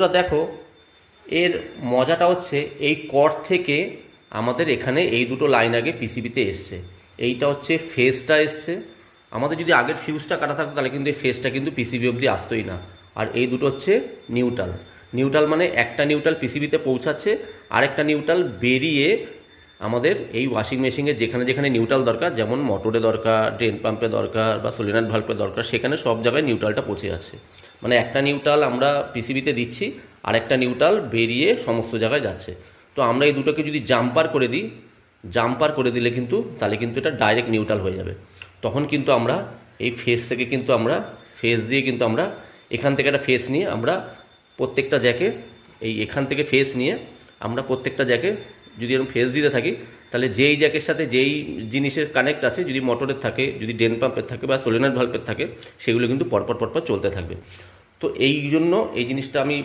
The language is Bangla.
দেখো, এর মজাটা হচ্ছে এই কর্ড থেকে আমাদের এখানে এই দুটো লাইন আগে পিসিবিতে এসছে। এইটা হচ্ছে ফেজটা এসছে। আমাদের যদি আগের ফিউজটা কাটা থাকতো তাহলে কিন্তু এই ফেজটা কিন্তু পিসিবি অবধি আসতোই না। আর এই দুটো হচ্ছে নিউট্রাল। নিউট্রাল মানে একটা নিউট্রাল পিসিবিতে পৌঁছাচ্ছে, আরেকটা নিউট্রাল বেরিয়ে আমাদের এই ওয়াশিং মেশিনে যেখানে যেখানে নিউট্রাল দরকার, যেমন মোটরে দরকার, ড্রেন পাম্পে দরকার বা সলিনয়েড ভাল্বে দরকার, সেখানে সব জায়গায় নিউট্রালটা পৌঁছে যাচ্ছে। মানে একটা নিউট্রাল আমরা পিসিবিতে দিচ্ছি, আর একটা নিউট্রাল বেরিয়ে সমস্ত জায়গায় যাচ্ছে। তো আমরা এই দুটোকে যদি জাম্পার করে দিই, জাম্পার করে দিলে কিন্তু তাহলে কিন্তু এটা ডাইরেক্ট নিউট্রাল হয়ে যাবে। তখন কিন্তু আমরা এই ফেজ থেকে কিন্তু আমরা ফেজ দিয়ে কিন্তু আমরা এখান থেকে একটা ফেজ নিয়ে আমরা প্রত্যেকটা জ্যাকে এখান থেকে ফেজ নিয়ে আমরা প্রত্যেকটা জ্যাকে যদি এরকম ফেজ দিতে থাকি, তাহলে যেই জ্যাকের সাথে যেই জিনিসের কানেক্ট আছে, যদি মোটরের থাকে, যদি ড্রেন পাম্পের থাকে বা সলিনয়েড ভাল্বের থাকে, সেগুলো কিন্তু পরপর পরপর চলতে থাকবে। তো এই জন্য এই জিনিসটা আমি